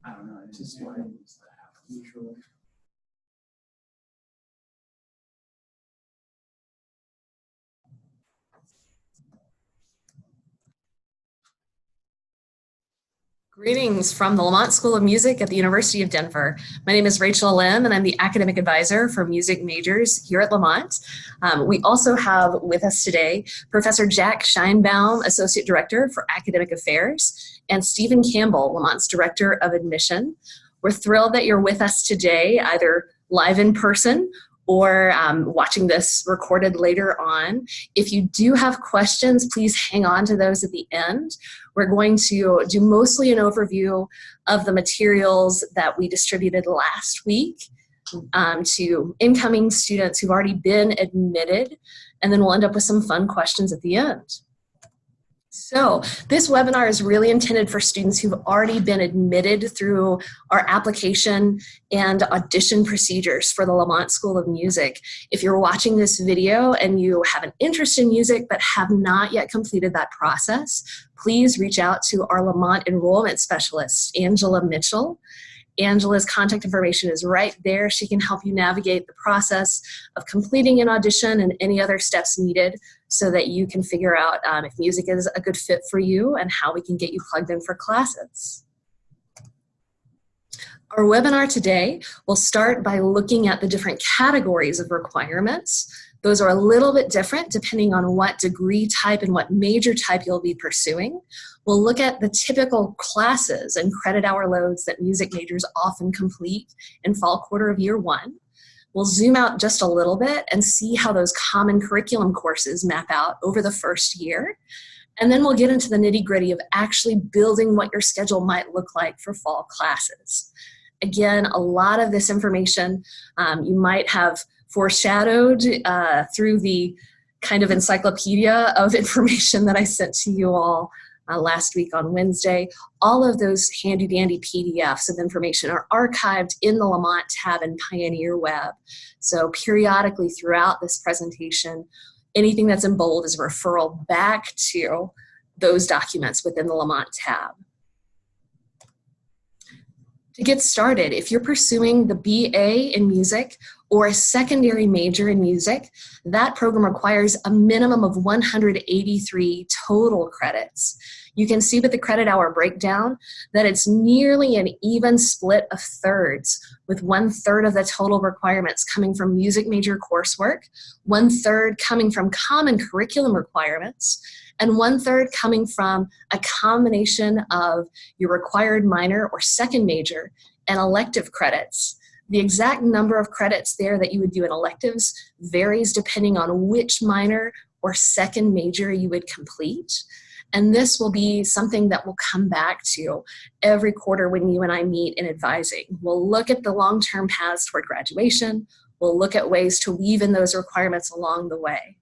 I don't know, it's just why it needs to happen. Usually. Greetings from the Lamont School of Music at the University of Denver. My name is Rachel Lim, and I'm the academic advisor for music majors here at Lamont. We also have with us today Professor Jack Scheinbaum, Associate Director for Academic Affairs, and Stephen Campbell, Lamont's Director of Admission. We're thrilled that you're with us today, either live in person or watching this recorded later on. If you do have questions, please hang on to those at the end. We're going to do mostly an overview of the materials that we distributed last week to incoming students who've already been admitted, and then we'll end up with some fun questions at the end. So this webinar is really intended for students who've already been admitted through our application and audition procedures for the Lamont School of Music. If you're watching this video and you have an interest in music but have not yet completed that process, please reach out to our Lamont enrollment specialist, Angela Mitchell. Angela's contact information is right there. She can help you navigate the process of completing an audition and any other steps needed so that you can figure out if music is a good fit for you and how we can get you plugged in for classes. Our webinar today will start by looking at the different categories of requirements. Those are a little bit different depending on what degree type and what major type you'll be pursuing. We'll look at the typical classes and credit hour loads that music majors often complete in fall quarter of year one. We'll zoom out just a little bit and see how those common curriculum courses map out over the first year. And then we'll get into the nitty-gritty of actually building what your schedule might look like for fall classes. Again, a lot of this information you might have foreshadowed through the kind of encyclopedia of information that I sent to you all last week on Wednesday. All of those handy-dandy PDFs of information are archived in the Lamont tab in Pioneer Web. So periodically throughout this presentation, anything that's in bold is a referral back to those documents within the Lamont tab. To get started, if you're pursuing the BA in music or a secondary major in music, that program requires a minimum of 183 total credits. You can see with the credit hour breakdown that it's nearly an even split of thirds, with 1/3 of the total requirements coming from music major coursework, 1/3 coming from common curriculum requirements, and 1/3 coming from a combination of your required minor or second major and elective credits. The exact number of credits there that you would do in electives varies depending on which minor or second major you would complete. And this will be something that we'll come back to every quarter when you and I meet in advising. We'll look at the long-term paths toward graduation. We'll look at ways to weave in those requirements along the way.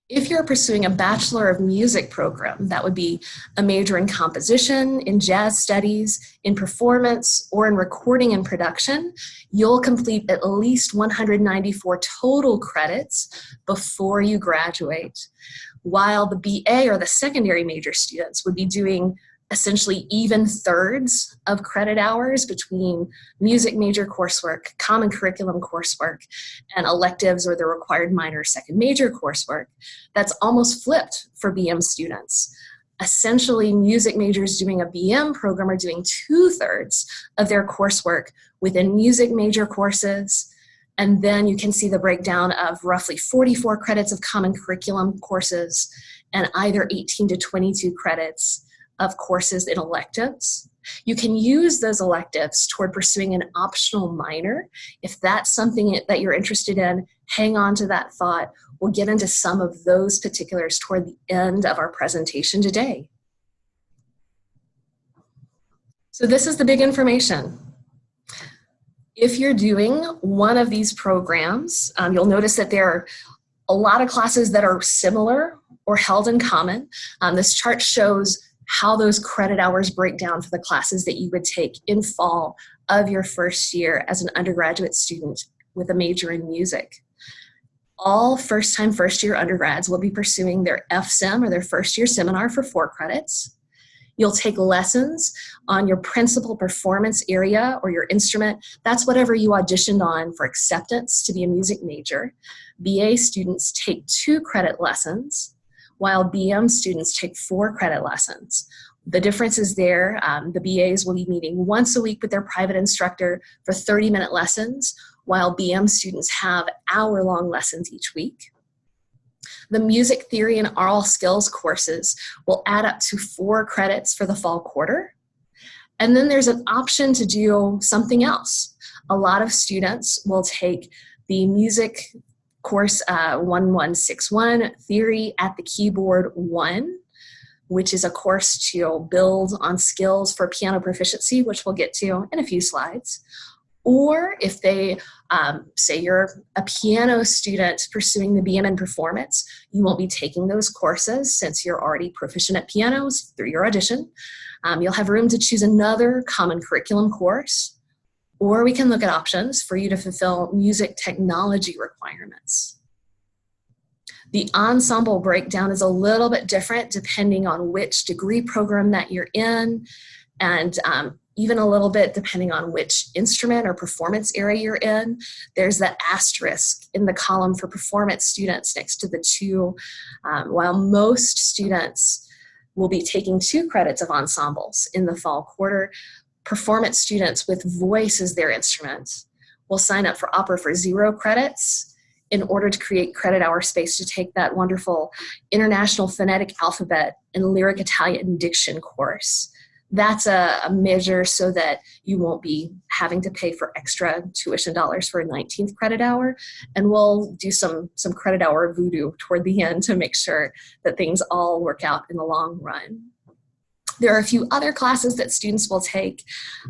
If you're pursuing a Bachelor of Music program, that would be a major in composition, in jazz studies, in performance, or in recording and production, you'll complete at least 194 total credits before you graduate. While the BA or the secondary major students would be doing essentially even thirds of credit hours between music major coursework, common curriculum coursework, and electives or the required minor second major coursework. That's almost flipped for BM students. Essentially, music majors doing a BM program are doing 2/3 of their coursework within music major courses. And then you can see the breakdown of roughly 44 credits of common curriculum courses and either 18 to 22 credits of courses in electives. You can use those electives toward pursuing an optional minor. If that's something that you're interested in, hang on to that thought. We'll get into some of those particulars toward the end of our presentation today. So this is the big information. If you're doing one of these programs, you'll notice that there are a lot of classes that are similar or held in common. This chart shows how those credit hours break down for the classes that you would take in fall of your first year as an undergraduate student with a major in music. All first-time first-year undergrads will be pursuing their FSEM or their first-year seminar for 4 credits. You'll take lessons on your principal performance area or your instrument. That's whatever you auditioned on for acceptance to be a music major. BA students take 2-credit lessons, while BM students take 4-credit lessons. The difference is there, the BAs will be meeting once a week with their private instructor for 30-minute lessons, while BM students have hour-long lessons each week. The music theory and oral skills courses will add up to 4 credits for the fall quarter. And then there's an option to do something else. A lot of students will take the music course 1161, Theory at the Keyboard 1, which is a course to build on skills for piano proficiency, which we'll get to in a few slides. Or if they, say you're a piano student pursuing the BM in performance, you won't be taking those courses since you're already proficient at pianos through your audition. You'll have room to choose another common curriculum course, or we can look at options for you to fulfill music technology requirements. The ensemble breakdown is a little bit different depending on which degree program that you're in, and even a little bit depending on which instrument or performance area you're in. There's that asterisk in the column for performance students next to the 2. While most students will be taking 2 credits of ensembles in the fall quarter, performance students with voice as their instrument will sign up for opera for 0 credits in order to create credit hour space to take that wonderful International Phonetic Alphabet and Lyric Italian Diction course. That's a measure so that you won't be having to pay for extra tuition dollars for a 19th credit hour. And we'll do some credit hour voodoo toward the end to make sure that things all work out in the long run. There are a few other classes that students will take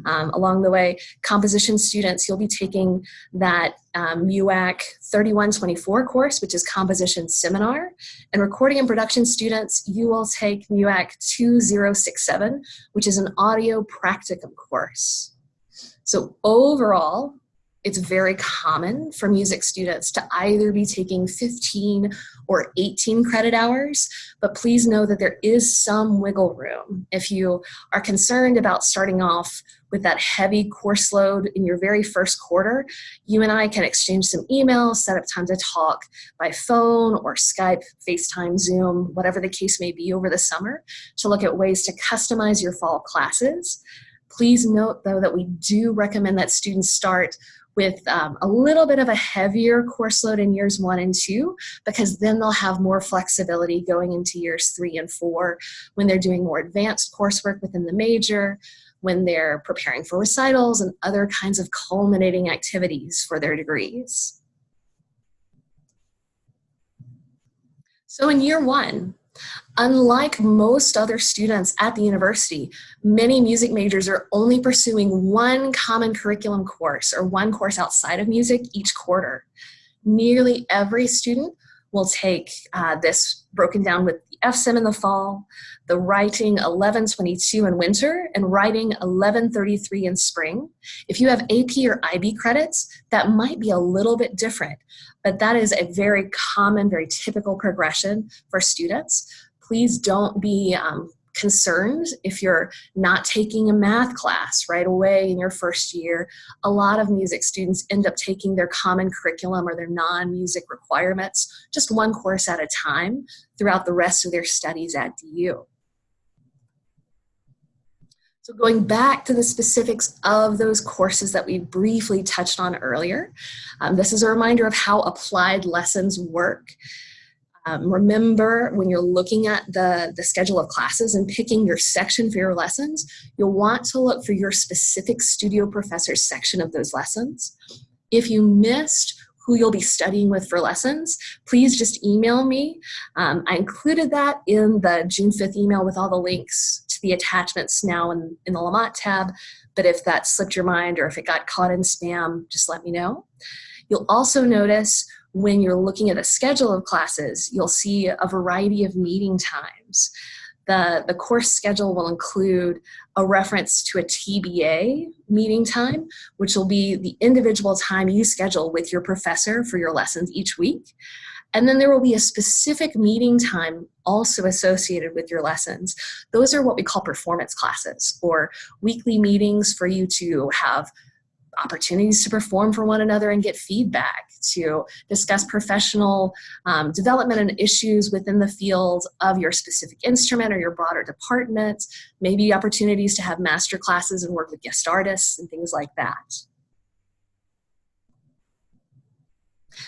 along the way. Composition students, you'll be taking that MUAC 3124 course, which is Composition Seminar. And recording and production students, you will take MUAC 2067, which is an audio practicum course. So overall, it's very common for music students to either be taking 15 or 18 credit hours, but please know that there is some wiggle room. If you are concerned about starting off with that heavy course load in your very first quarter, you and I can exchange some emails, set up time to talk by phone or Skype, FaceTime, Zoom, whatever the case may be over the summer, to look at ways to customize your fall classes. Please note, though, that we do recommend that students start with a little bit of a heavier course load in years 1 and 2, because then they'll have more flexibility going into years 3 and 4 when they're doing more advanced coursework within the major, when they're preparing for recitals and other kinds of culminating activities for their degrees. So in year 1, unlike most other students at the university, many music majors are only pursuing 1 common curriculum course or 1 course outside of music each quarter. Nearly every student will take this broken down with the FSIM in the fall, the writing 1122 in winter, and writing 1133 in spring. If you have AP or IB credits, that might be a little bit different, but that is a very common, very typical progression for students. Please don't be concerned if you're not taking a math class right away in your first year. A lot of music students end up taking their common curriculum or their non-music requirements just 1 course at a time throughout the rest of their studies at DU. So going back to the specifics of those courses that we briefly touched on earlier, this is a reminder of how applied lessons work. Remember, when you're looking at the schedule of classes and picking your section for your lessons, you'll want to look for your specific studio professor's section of those lessons. If you missed who you'll be studying with for lessons, please just email me. I included that in the June 5th email with all the links to the attachments now in the Lamont tab, but if that slipped your mind or if it got caught in spam, just let me know. You'll also notice when you're looking at a schedule of classes, you'll see a variety of meeting times. The course schedule will include a reference to a TBA meeting time, which will be the individual time you schedule with your professor for your lessons each week. And then there will be a specific meeting time also associated with your lessons. Those are what we call performance classes, or weekly meetings for you to have opportunities to perform for one another and get feedback, to discuss professional development and issues within the field of your specific instrument or your broader department, maybe opportunities to have master classes and work with guest artists and things like that.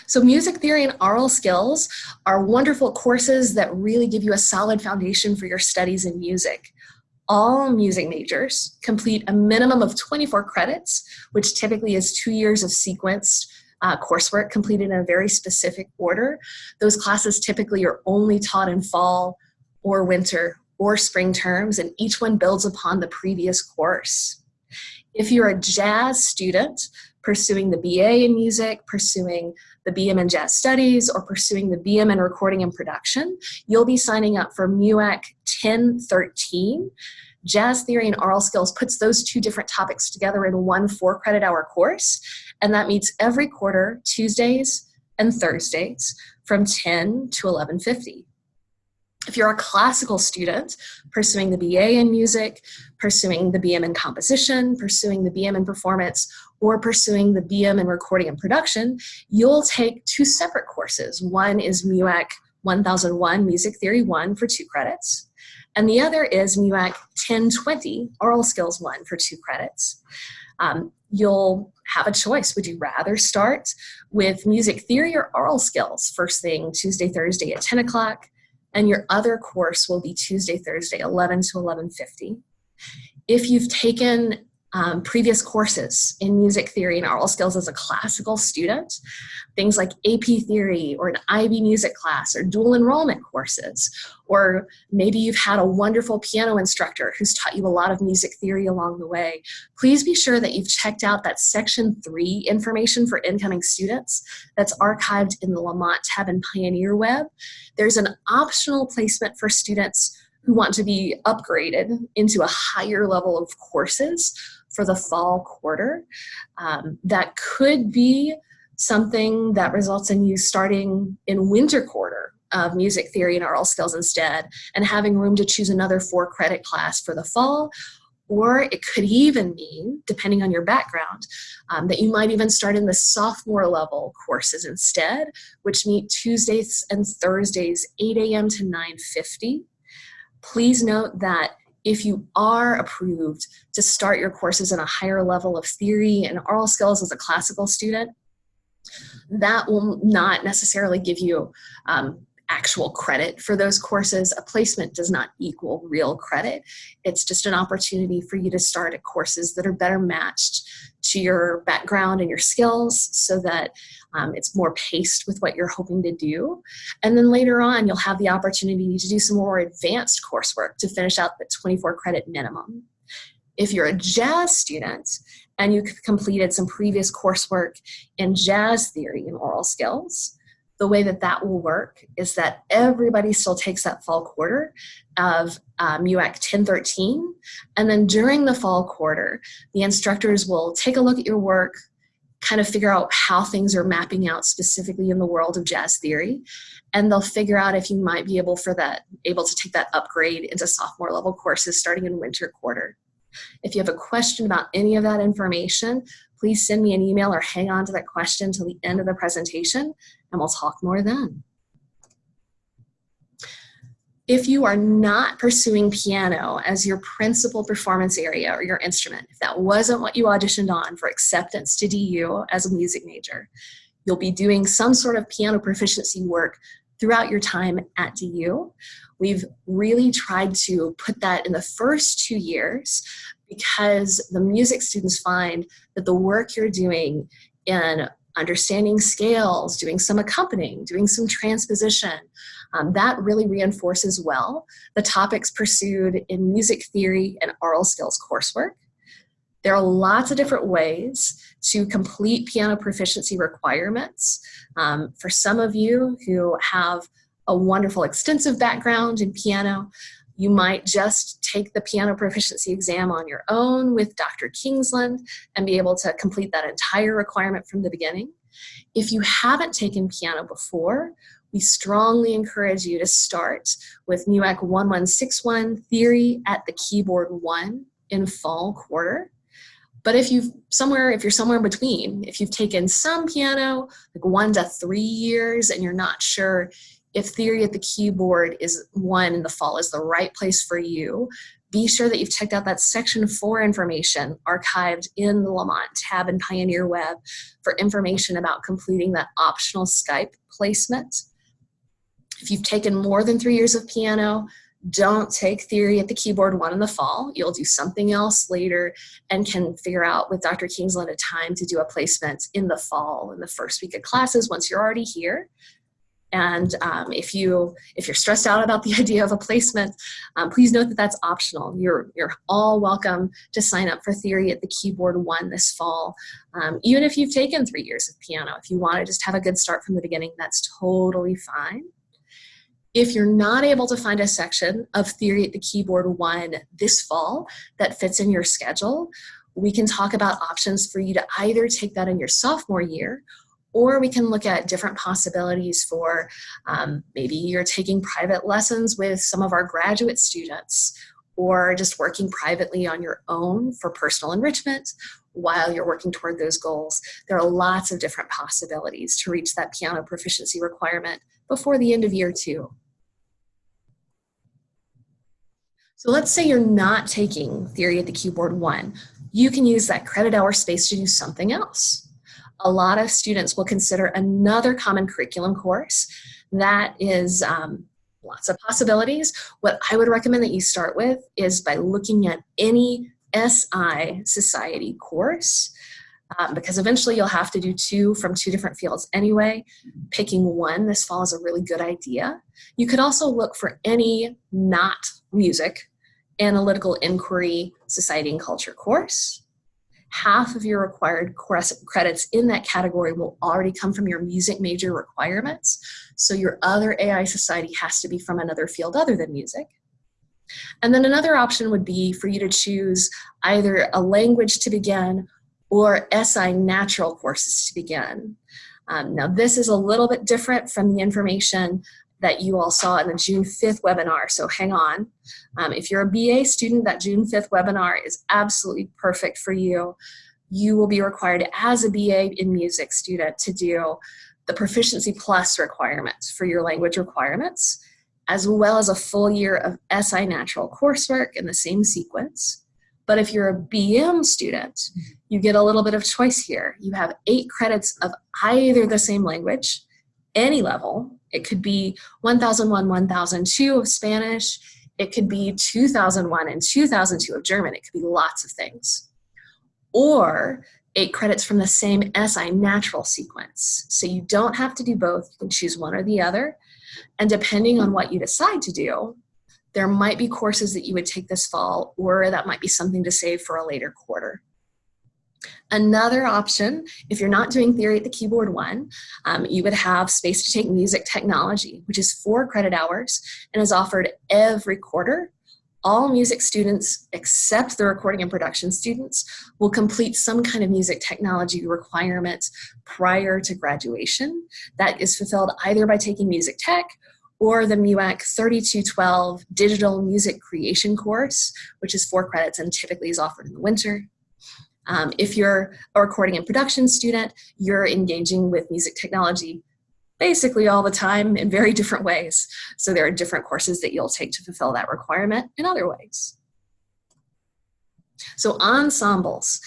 So music theory and aural skills are wonderful courses that really give you a solid foundation for your studies in music. All music majors complete a minimum of 24 credits, which typically is 2 years of sequenced coursework completed in a very specific order. Those classes typically are only taught in fall or winter or spring terms, and each one builds upon the previous course. If you're a jazz student pursuing the BA in music, pursuing the BM in jazz studies, or pursuing the BM in recording and production, you'll be signing up for MUAC 1013. Jazz theory and aural skills puts those two different topics together in one 4-credit-hour course, and that meets every quarter, Tuesdays and Thursdays, from 10 to 11:50. If you're a classical student pursuing the BA in music, pursuing the BM in composition, pursuing the BM in performance, or pursuing the BM in recording and production, you'll take 2 separate courses. One is MUAC 1001 Music Theory 1 for 2 credits, and the other is MUAC 1020 Aural Skills 1 for 2 credits. You'll have a choice. Would you rather start with music theory or aural skills first thing Tuesday, Thursday at 10 o'clock? And your other course will be Tuesday, Thursday, 11 to 11:50. If you've taken previous courses in music theory and aural skills as a classical student, things like AP theory or an IB music class or dual enrollment courses, or maybe you've had a wonderful piano instructor who's taught you a lot of music theory along the way, please be sure that you've checked out that Section 3 information for incoming students that's archived in the Lamont tab in Pioneer Web. There's an optional placement for students who want to be upgraded into a higher level of courses for the fall quarter. That could be something that results in you starting in winter quarter of music theory and aural skills instead, and having room to choose another 4-credit class for the fall. Or it could even mean, depending on your background, that you might even start in the sophomore level courses instead, which meet Tuesdays and Thursdays, 8 a.m. to 9:50. Please note that if you are approved to start your courses in a higher level of theory and aural skills as a classical student, that will not necessarily give you actual credit for those courses. A placement does not equal real credit. It's just an opportunity for you to start at courses that are better matched to your background and your skills so that it's more paced with what you're hoping to do. And then later on, you'll have the opportunity to do some more advanced coursework to finish out the 24 credit minimum. If you're a jazz student and you've completed some previous coursework in jazz theory and aural skills, the way that that will work is that everybody still takes that fall quarter of MUAC 1013, and then during the fall quarter, the instructors will take a look at your work, kind of figure out how things are mapping out specifically in the world of jazz theory, and they'll figure out if you might be able to take that upgrade into sophomore level courses starting in winter quarter. If you have a question about any of that information, please send me an email or hang on to that question till the end of the presentation, and we'll talk more then. If you are not pursuing piano as your principal performance area or your instrument, if that wasn't what you auditioned on for acceptance to DU as a music major, you'll be doing some sort of piano proficiency work throughout your time at DU. We've really tried to put that in the first 2 years because the music students find that the work you're doing in understanding scales, doing some accompanying, doing some transposition, that really reinforces well the topics pursued in music theory and aural skills coursework. There are lots of different ways to complete piano proficiency requirements. For some of you who have a wonderful extensive background in piano, you might just take the piano proficiency exam on your own with Dr. Kingsland and be able to complete that entire requirement from the beginning. If you haven't taken piano before, we strongly encourage you to start with MUAC 1161 Theory at the Keyboard 1 in fall quarter. But if you're somewhere in between, if you've taken some piano, like 1 to 3 years, and you're not sure if Theory at the Keyboard is 1 in the fall is the right place for you, be sure that you've checked out that Section 4 information archived in the Lamont tab in Pioneer Web for information about completing that optional Skype placement. If you've taken more than 3 years of piano, don't take Theory at the Keyboard 1 in the fall. You'll do something else later and can figure out with Dr. Kingsland a time to do a placement in the fall in the first week of classes once you're already here. And if you're stressed out about the idea of a placement, please note that that's optional. You're all welcome to sign up for Theory at the Keyboard 1 this fall. Even if you've taken 3 years of piano, if you want to just have a good start from the beginning, that's totally fine. If you're not able to find a section of Theory at the Keyboard 1 this fall that fits in your schedule, we can talk about options for you to either take that in your sophomore year, or we can look at different possibilities for maybe you're taking private lessons with some of our graduate students, or just working privately on your own for personal enrichment while you're working toward those goals. There are lots of different possibilities to reach that piano proficiency requirement before the end of year 2. So let's say you're not taking Theory at the Keyboard 1. You can use that credit hour space to do something else. A lot of students will consider another common curriculum course that is lots of possibilities. What I would recommend that you start with is by looking at any SI Society course, because eventually you'll have to do 2 from 2 different fields anyway. Picking 1 this fall is a really good idea. You could also look for any not music, analytical inquiry, society and culture course. Half of your required credits in that category will already come from your music major requirements. So your other AI Society has to be from another field other than music. And then another option would be for you to choose either a language to begin or SI natural courses to begin. Now this is a little bit different from the information that you all saw in the June 5th webinar, so hang on. If you're a BA student, that June 5th webinar is absolutely perfect for you. You will be required as a BA in music student to do the Proficiency Plus requirements for your language requirements, as well as a full year of SI Natural coursework in the same sequence. But if you're a BM student, you get a little bit of choice here. You have 8 credits of either the same language, any level. It could be 1001, 1002 of Spanish. It could be 2001 and 2002 of German. It could be lots of things. Or 8 credits from the same SI natural sequence. So you don't have to do both. You can choose one or the other. And depending on what you decide to do, there might be courses that you would take this fall, or that might be something to save for a later quarter. Another option, if you're not doing Theory at the Keyboard 1, you would have space to take Music Technology, which is 4 credit hours and is offered every quarter. All music students, except the recording and production students, will complete some kind of music technology requirement prior to graduation. That is fulfilled either by taking Music Tech or the MUAC 3212 Digital Music Creation course, which is 4 credits and typically is offered in the winter. If you're a recording and production student, you're engaging with music technology basically all the time in very different ways. So there are different courses that you'll take to fulfill that requirement in other ways. So Ensembles,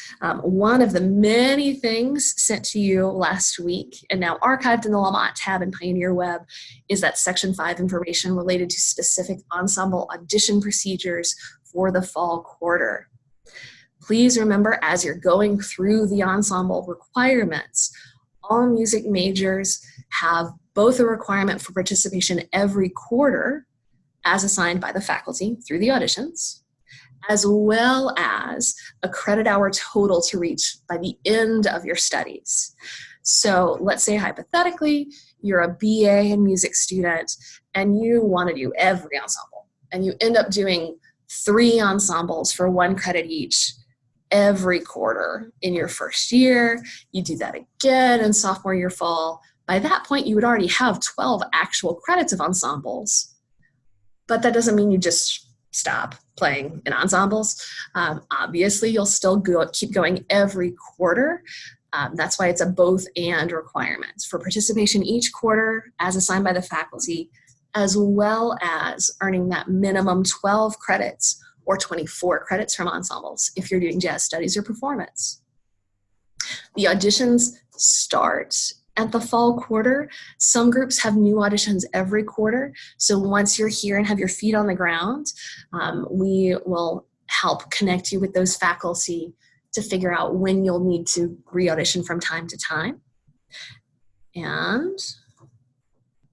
one of the many things sent to you last week and now archived in the Lamont tab in Pioneer Web is that Section 5 information related to specific ensemble audition procedures for the fall quarter. Please remember, as you're going through the ensemble requirements, all music majors have both a requirement for participation every quarter as assigned by the faculty through the auditions, as well as a credit hour total to reach by the end of your studies. So let's say hypothetically, you're a BA in music student and you want to do every ensemble, and you end up doing 3 ensembles for 1 credit each every quarter in your first year. You do that again in sophomore year fall, By that point, you would already have 12 actual credits of ensembles, but that doesn't mean you just stop playing in ensembles. Obviously, you'll still keep going every quarter. That's why it's a both and requirement for participation each quarter as assigned by the faculty, as well as earning that minimum 12 credits or 24 credits from ensembles if you're doing jazz studies or performance. The auditions start at the fall quarter. Some groups have new auditions every quarter. So once you're here and have your feet on the ground, we will help connect you with those faculty to figure out when you'll need to re-audition from time to time. And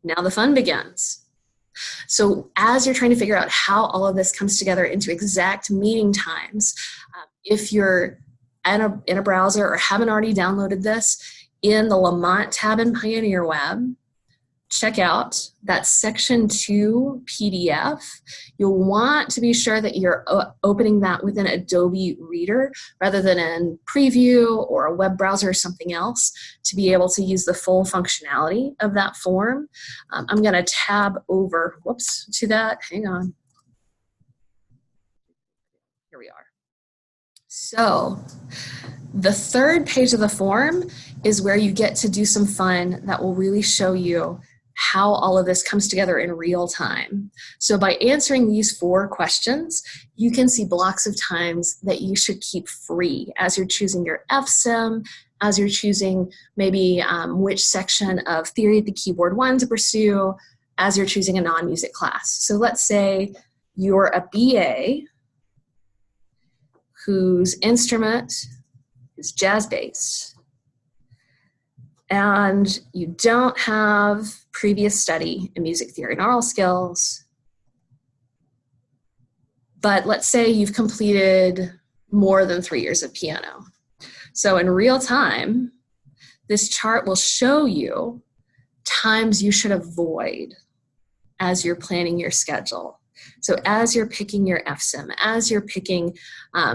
now the fun begins. So as you're trying to figure out how all of this comes together into exact meeting times, if you're in a browser or haven't already downloaded this, in the Lamont tab in Pioneer Web, check out that Section 2 PDF. You'll want to be sure that you're opening that within Adobe Reader rather than in Preview or a web browser or something else to be able to use the full functionality of that form. I'm going to tab over, to that. Hang on. Here we are. So the third page of the form is where you get to do some fun that will really show you how all of this comes together in real time. So by answering these 4 questions, you can see blocks of times that you should keep free as you're choosing your FSIM, as you're choosing maybe which section of Theory at the Keyboard 1 to pursue, as you're choosing a non-music class. So let's say you're a BA whose instrument is jazz bass, and you don't have previous study in music theory and aural skills, but let's say you've completed more than 3 years of piano. So in real time, this chart will show you times you should avoid as you're planning your schedule. So as you're picking your FSIM, as you're picking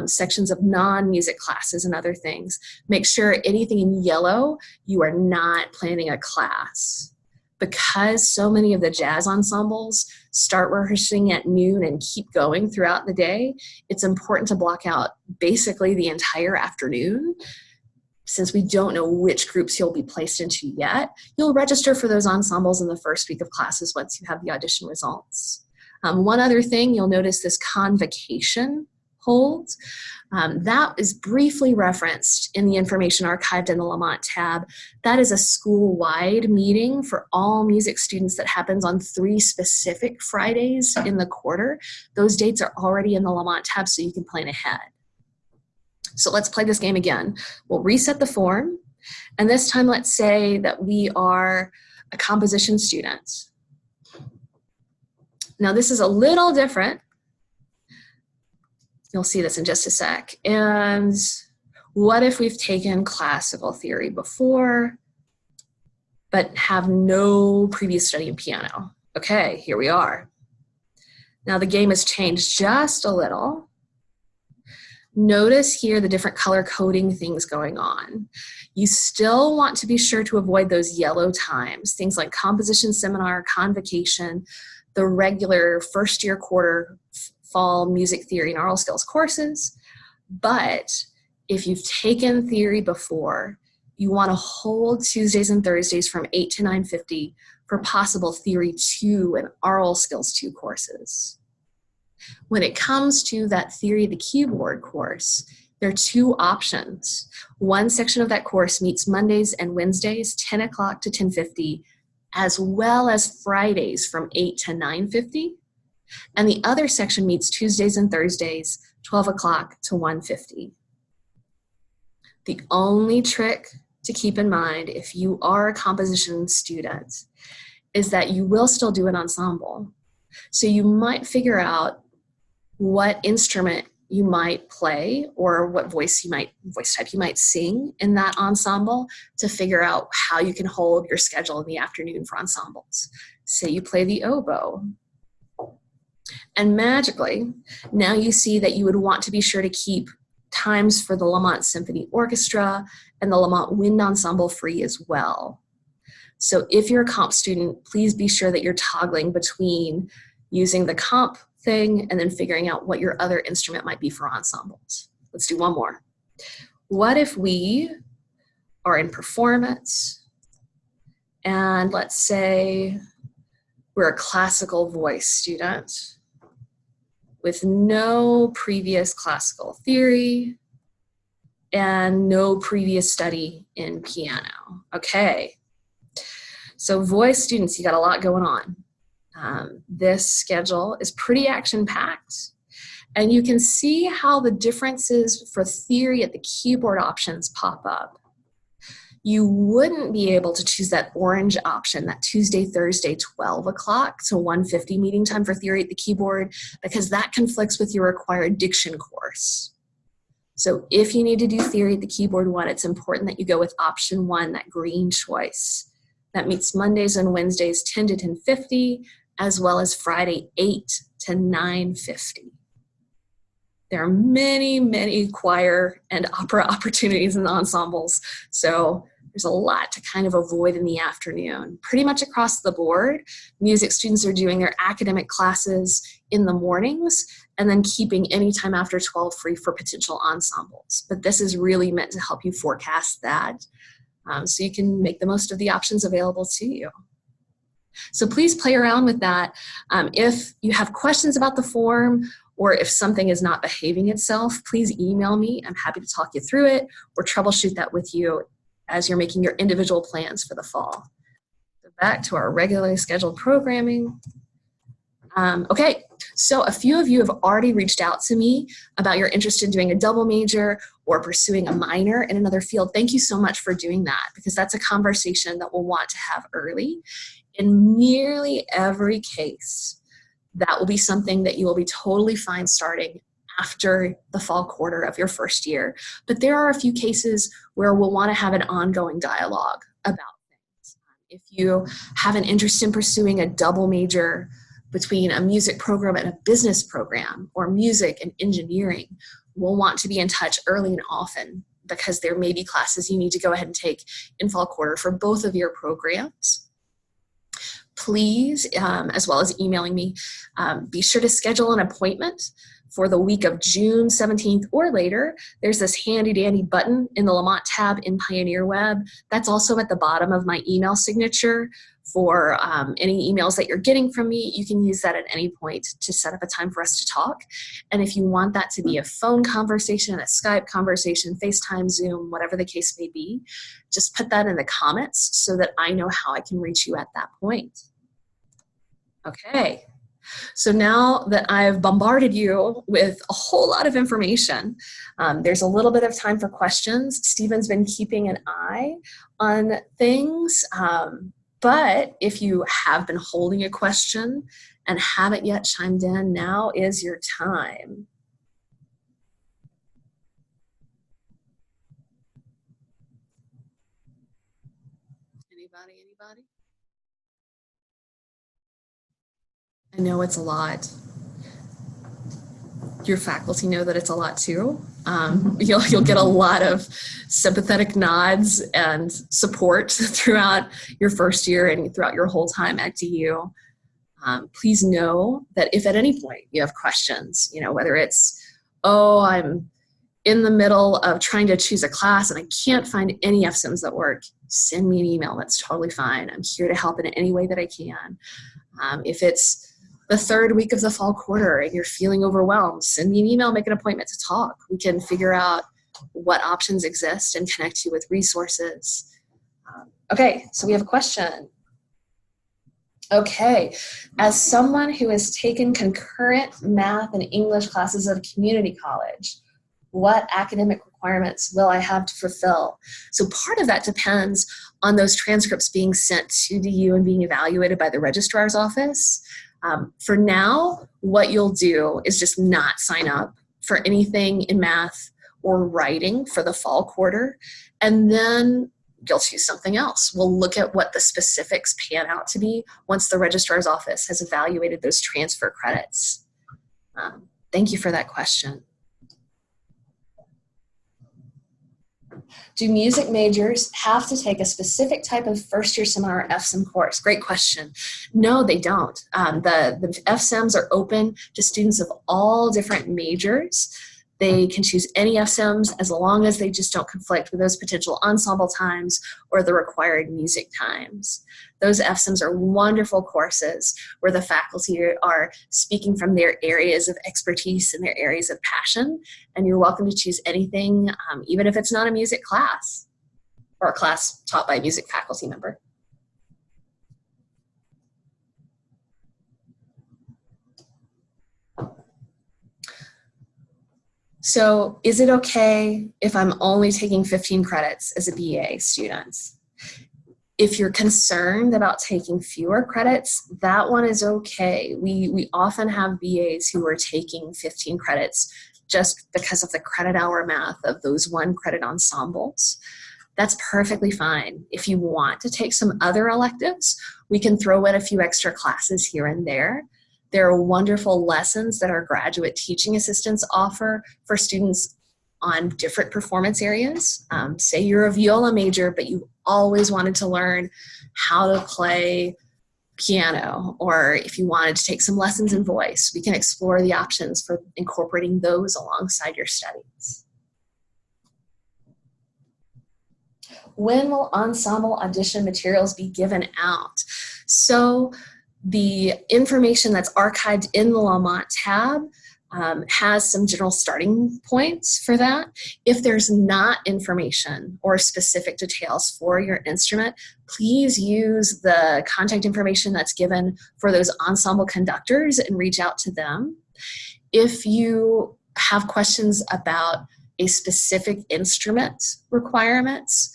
sections of non-music classes and other things, make sure anything in yellow, you are not planning a class. Because so many of the jazz ensembles start rehearsing at noon and keep going throughout the day, it's important to block out basically the entire afternoon. Since we don't know which groups you'll be placed into yet, you'll register for those ensembles in the first week of classes once you have the audition results. One other thing, you'll notice this convocation holds. That is briefly referenced in the information archived in the Lamont tab. That is a school-wide meeting for all music students that happens on 3 specific Fridays in the quarter. Those dates are already in the Lamont tab, so you can plan ahead. So let's play this game again. We'll reset the form, and this time let's say that we are a composition student. Now this is a little different. You'll see this in just a sec. And what if we've taken classical theory before, but have no previous study in piano? Okay, here we are. Now the game has changed just a little. Notice here the different color coding things going on. You still want to be sure to avoid those yellow times, things like composition seminar, convocation, the regular first year quarter fall music theory and aural skills courses. But if you've taken theory before, you want to hold Tuesdays and Thursdays from 8 to 9:50 for possible Theory 2 and Aural Skills 2 courses. When it comes to that Theory of the Keyboard course, there are 2 options. One section of that course meets Mondays and Wednesdays, 10 o'clock to 10:50, as well as Fridays from 8 to 9:50. And the other section meets Tuesdays and Thursdays, 12 o'clock to 1:50. The only trick to keep in mind if you are a composition student is that you will still do an ensemble. So you might figure out what instrument you might play or what voice type you might sing in that ensemble to figure out how you can hold your schedule in the afternoon for ensembles. Say you play the oboe. And magically, now you see that you would want to be sure to keep times for the Lamont Symphony Orchestra and the Lamont Wind Ensemble free as well. So if you're a comp student, please be sure that you're toggling between using the comp thing and then figuring out what your other instrument might be for ensembles. Let's do one more. What if we are in performance and let's say we're a classical voice student with no previous classical theory and no previous study in piano. Okay, so voice students, you got a lot going on. This schedule is pretty action-packed, and you can see how the differences for theory at the keyboard options pop up. You wouldn't be able to choose that orange option, that Tuesday, Thursday, 12 o'clock to 1:50 meeting time for theory at the keyboard, because that conflicts with your required diction course. So if you need to do theory at the keyboard 1, it's important that you go with option 1, that green choice. That meets Mondays and Wednesdays 10 to 10:50, as well as Friday 8 to 9:50. There are many, many choir and opera opportunities in the ensembles, so there's a lot to kind of avoid in the afternoon. Pretty much across the board, music students are doing their academic classes in the mornings and then keeping any time after 12 free for potential ensembles. But this is really meant to help you forecast that so you can make the most of the options available to you. So please play around with that. If you have questions about the form or if something is not behaving itself, please email me. I'm happy to talk you through it or troubleshoot that with you as you're making your individual plans for the fall. So back to our regularly scheduled programming. Okay, so a few of you have already reached out to me about your interest in doing a double major or pursuing a minor in another field. Thank you so much for doing that, because that's a conversation that we'll want to have early. In nearly every case, that will be something that you will be totally fine starting after the fall quarter of your first year. But there are a few cases where we'll want to have an ongoing dialogue about things. If you have an interest in pursuing a double major between a music program and a business program, or music and engineering, we'll want to be in touch early and often, because there may be classes you need to go ahead and take in fall quarter for both of your programs. Please, as well as emailing me, be sure to schedule an appointment for the week of June 17th or later. There's this handy dandy button in the Lamont tab in Pioneer Web. That's also at the bottom of my email signature for any emails that you're getting from me. You can use that at any point to set up a time for us to talk. And if you want that to be a phone conversation, a Skype conversation, FaceTime, Zoom, whatever the case may be, just put that in the comments so that I know how I can reach you at that point. Okay, so now that I've bombarded you with a whole lot of information, there's a little bit of time for questions. Stephen's been keeping an eye on things, but if you have been holding a question and haven't yet chimed in, now is your time. Anybody? I know it's a lot. Your faculty know that it's a lot too. You'll get a lot of sympathetic nods and support throughout your first year and throughout your whole time at DU. Please know that if at any point you have questions, whether it's, oh, I'm in the middle of trying to choose a class and I can't find any FSIMs that work, send me an email. That's totally fine. I'm here to help in any way that I can. If it's the third week of the fall quarter and you're feeling overwhelmed, send me an email, make an appointment to talk. We can figure out what options exist and connect you with resources. Okay, so we have a question. Okay, as someone who has taken concurrent math and English classes at a community college, what academic requirements will I have to fulfill? So part of that depends on those transcripts being sent to DU and being evaluated by the registrar's office. For now, what you'll do is just not sign up for anything in math or writing for the fall quarter, and then you'll choose something else. We'll look at what the specifics pan out to be once the registrar's office has evaluated those transfer credits. Thank you for that question. Do music majors have to take a specific type of first-year seminar FSIM course? Great question. No, they don't. The FSIMs are open to students of all different majors. They can choose any FSIMs as long as they just don't conflict with those potential ensemble times or the required music times. Those FSIMs are wonderful courses where the faculty are speaking from their areas of expertise and their areas of passion, and you're welcome to choose anything, even if it's not a music class or a class taught by a music faculty member. So is it okay if I'm only taking 15 credits as a BA student? If you're concerned about taking fewer credits, that one is okay. We often have BAs who are taking 15 credits just because of the credit hour math of those 1 credit ensembles. That's perfectly fine. If you want to take some other electives, we can throw in a few extra classes here and there. There are wonderful lessons that our graduate teaching assistants offer for students on different performance areas. Say you're a viola major, but you always wanted to learn how to play piano, or if you wanted to take some lessons in voice, we can explore the options for incorporating those alongside your studies. When will ensemble audition materials be given out? So the information that's archived in the Lamont tab has some general starting points for that. If there's not information or specific details for your instrument, please use the contact information that's given for those ensemble conductors and reach out to them. If you have questions about a specific instrument requirements,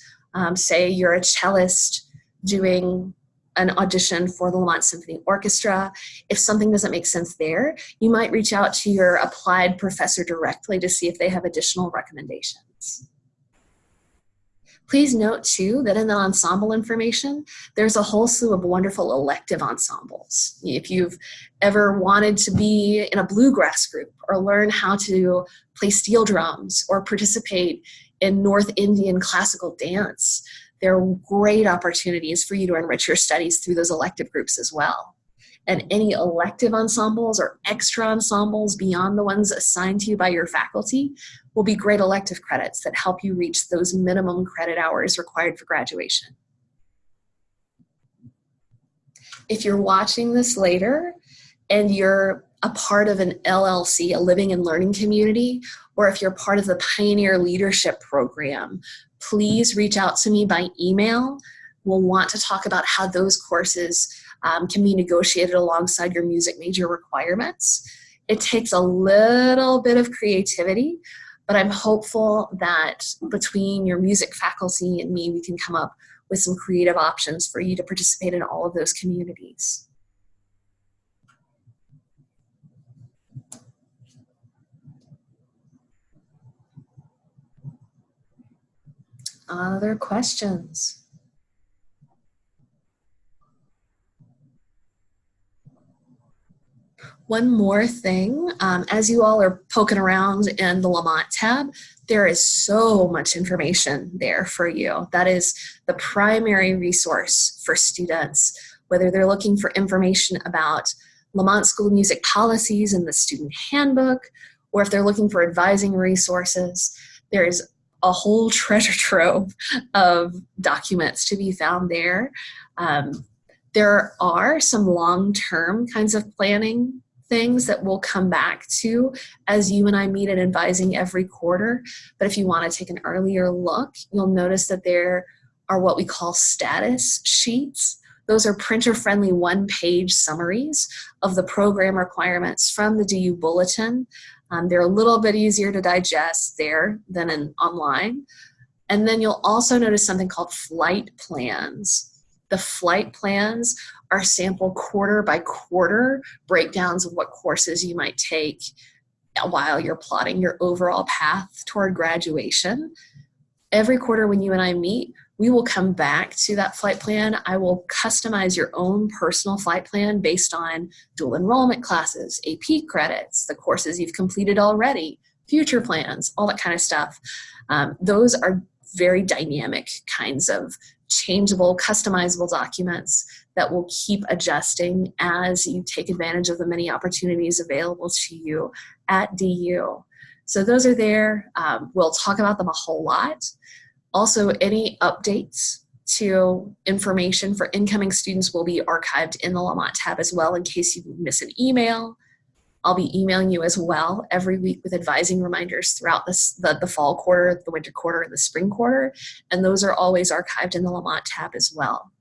say you're a cellist doing an audition for the Lamont Symphony Orchestra. If something doesn't make sense there, you might reach out to your applied professor directly to see if they have additional recommendations. Please note too that in the ensemble information, there's a whole slew of wonderful elective ensembles. If you've ever wanted to be in a bluegrass group or learn how to play steel drums or participate in North Indian classical dance, there are great opportunities for you to enrich your studies through those elective groups as well. And any elective ensembles or extra ensembles beyond the ones assigned to you by your faculty will be great elective credits that help you reach those minimum credit hours required for graduation. If you're watching this later and you're a part of an LLC, a living and learning community, or if you're part of the Pioneer Leadership Program, please reach out to me by email. We'll want to talk about how those courses can be negotiated alongside your music major requirements. It takes a little bit of creativity, but I'm hopeful that between your music faculty and me, we can come up with some creative options for you to participate in all of those communities. Other questions? One more thing, as you all are poking around in the Lamont tab, there is so much information there for you. That is the primary resource for students, whether they're looking for information about Lamont School of Music policies and the student handbook, or if they're looking for advising resources. There is a whole treasure trove of documents to be found there. There are some long-term kinds of planning things that we'll come back to as you and I meet at advising every quarter. But if you want to take an earlier look, you'll notice that there are what we call status sheets. Those are printer-friendly one-page summaries of the program requirements from the DU Bulletin. They're a little bit easier to digest there than online. And then you'll also notice something called flight plans. The flight plans are sample quarter by quarter breakdowns of what courses you might take while you're plotting your overall path toward graduation. Every quarter when you and I meet, we will come back to that flight plan. I will customize your own personal flight plan based on dual enrollment classes, AP credits, the courses you've completed already, future plans, all that kind of stuff. Those are very dynamic kinds of changeable, customizable documents that will keep adjusting as you take advantage of the many opportunities available to you at DU. So those are there. We'll talk about them a whole lot. Also, any updates to information for incoming students will be archived in the Lamont tab as well in case you miss an email. I'll be emailing you as well every week with advising reminders throughout the fall quarter, the winter quarter, and the spring quarter. And those are always archived in the Lamont tab as well.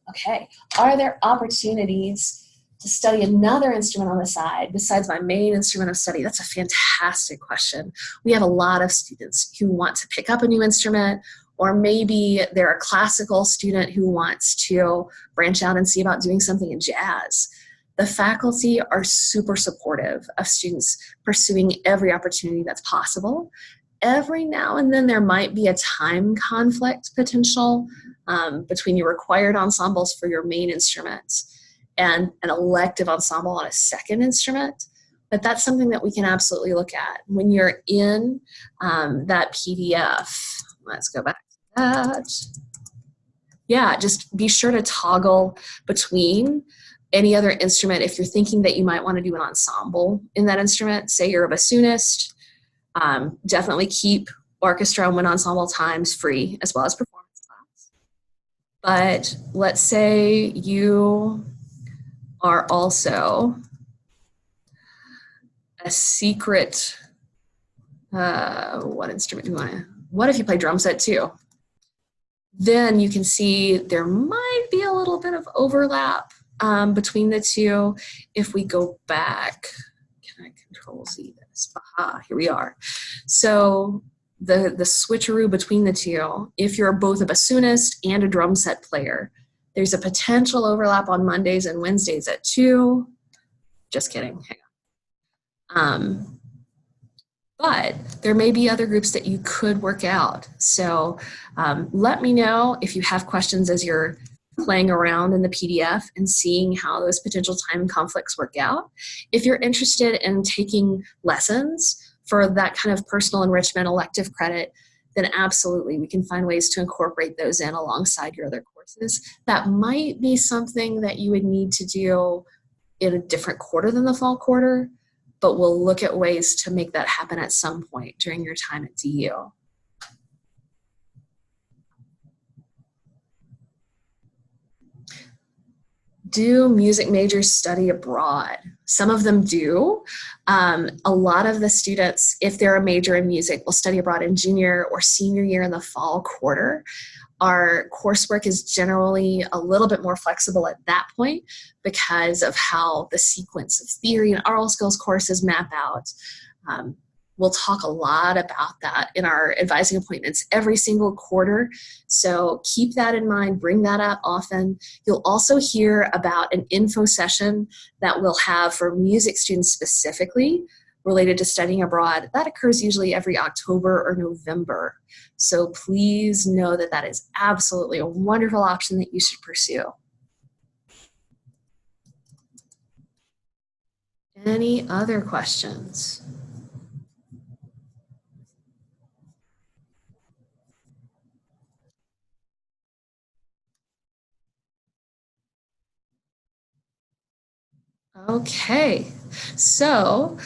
Okay, are there opportunities to study another instrument on the side besides my main instrument of study? That's a fantastic question. We have a lot of students who want to pick up a new instrument, or maybe they're a classical student who wants to branch out and see about doing something in jazz. The faculty are super supportive of students pursuing every opportunity that's possible. Every now and then there might be a time conflict potential between your required ensembles for your main instrument and an elective ensemble on a second instrument, but that's something that we can absolutely look at. When you're in that PDF, let's go back to that. Yeah, just be sure to toggle between any other instrument. If you're thinking that you might want to do an ensemble in that instrument, say you're a bassoonist, definitely keep orchestra and wind ensemble times free as well as performance class. But let's say you are also a secret, what instrument do you want to, what if you play drum set too? Then you can see there might be a little bit of overlap between the two. If we go back, can I control Z this? Aha, here we are. So the switcheroo between the two, if you're both a bassoonist and a drum set player, there's a potential overlap on Mondays and Wednesdays at 2. Just kidding, hang on. But there may be other groups that you could work out. So let me know if you have questions as you're playing around in the PDF and seeing how those potential time conflicts work out. If you're interested in taking lessons for that kind of personal enrichment elective credit, then absolutely we can find ways to incorporate those in alongside your other courses. That might be something that you would need to do in a different quarter than the fall quarter, but we'll look at ways to make that happen at some point during your time at DU. Do music majors study abroad? Some of them do. A lot of the students, if they're a major in music, will study abroad in junior or senior year in the fall quarter. Our coursework is generally a little bit more flexible at that point because of how the sequence of theory and oral skills courses map out. We'll talk a lot about that in our advising appointments every single quarter. So keep that in mind, bring that up often. You'll also hear about an info session that we'll have for music students specifically related to studying abroad. That occurs usually every October or November. So please know that that is absolutely a wonderful option that you should pursue. Any other questions? Okay, so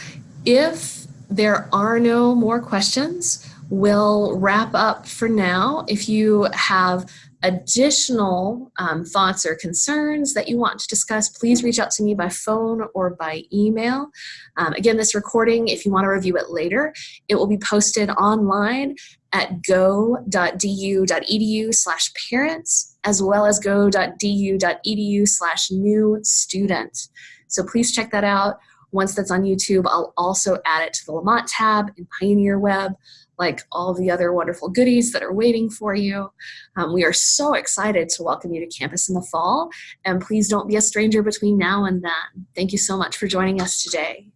if there are no more questions, we'll wrap up for now. If you have additional thoughts or concerns that you want to discuss, please reach out to me by phone or by email. Again, this recording, if you want to review it later, it will be posted online at go.du.edu/parents, as well as go.du.edu/new student. So please check that out. Once that's on YouTube, I'll also add it to the Lamont tab in Pioneer Web, like all the other wonderful goodies that are waiting for you. We are so excited to welcome you to campus in the fall, and please don't be a stranger between now and then. Thank you so much for joining us today.